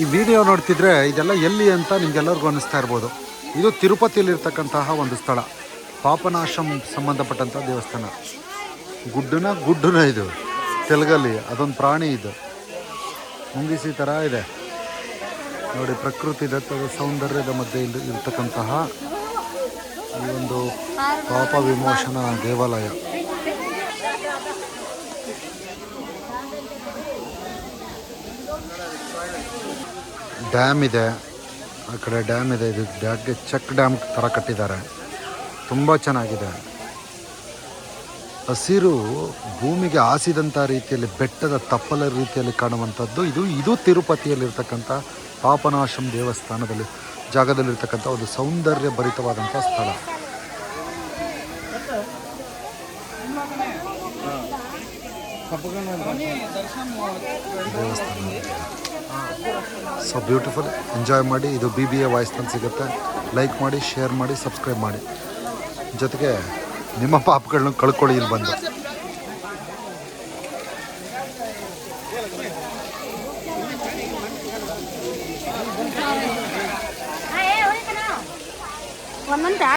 ಈ ವಿಡಿಯೋ ನೋಡ್ತಿದ್ರೆ ಇದೆಲ್ಲ ಎಲ್ಲಿ ಅಂತ ನಿಮ್ಗೆಲ್ಲರಿಗೂ ಅನ್ನಿಸ್ತಾ ಇರ್ಬೋದು. ಇದು ತಿರುಪತಿಯಲ್ಲಿರ್ತಕ್ಕಂತಹ ಒಂದು ಸ್ಥಳ, ಪಾಪನಾಶಂ ಸಂಬಂಧಪಟ್ಟಂಥ ದೇವಸ್ಥಾನ. ಗುಡ್ಡನ ಇದು ತೆಲುಗಲ್ಲಿ, ಅದೊಂದು ಪ್ರಾಣಿ ಇದು ಮುಂಗಿಸಿ ಥರ ಇದೆ ನೋಡಿ. ಪ್ರಕೃತಿ ದತ್ತದ ಸೌಂದರ್ಯದ ಮಧ್ಯೆ ಇರ್ತಕ್ಕಂತಹ ಈ ಒಂದು ಪಾಪ ವಿಮೋಚನಾ ದೇವಾಲಯ. ಡ್ಯಾಮ್ ಇದೆ, ಆ ಕಡೆ ಡ್ಯಾಮ್ ಇದೆ. ಇದು ಡ್ಯಾಮ್ಗೆ ಚೆಕ್ ಡ್ಯಾಮ್ ಥರ ಕಟ್ಟಿದ್ದಾರೆ, ತುಂಬ ಚೆನ್ನಾಗಿದೆ. ಹಸಿರು ಭೂಮಿಗೆ ಹಾಸಿದಂಥ ರೀತಿಯಲ್ಲಿ, ಬೆಟ್ಟದ ತಪ್ಪಲ ರೀತಿಯಲ್ಲಿ ಕಾಣುವಂಥದ್ದು ಇದು ತಿರುಪತಿಯಲ್ಲಿರ್ತಕ್ಕಂಥ ಪಾಪನಾಶಂ ದೇವಸ್ಥಾನದಲ್ಲಿ ಜಾಗದಲ್ಲಿರ್ತಕ್ಕಂಥ ಒಂದು ಸೌಂದರ್ಯ ಭರಿತವಾದಂಥ ಸ್ಥಳ. ದೇವಸ್ಥಾನ ಸೊ ಬ್ಯೂಟಿಫುಲ್. ಎಂಜಾಯ್ ಮಾಡಿ. ಇದು BBA ವಾಯ್ಸ್ನಲ್ಲಿ ಸಿಗುತ್ತೆ. ಲೈಕ್ ಮಾಡಿ, ಶೇರ್ ಮಾಡಿ, ಸಬ್ಸ್ಕ್ರೈಬ್ ಮಾಡಿ. ಜೊತೆಗೆ ನಿಮ್ಮ ಪಾಪಗಳನ್ನ ಕಳ್ಕೊಳ್ಳಿ ಇಲ್ಲಿ ಬಂದು.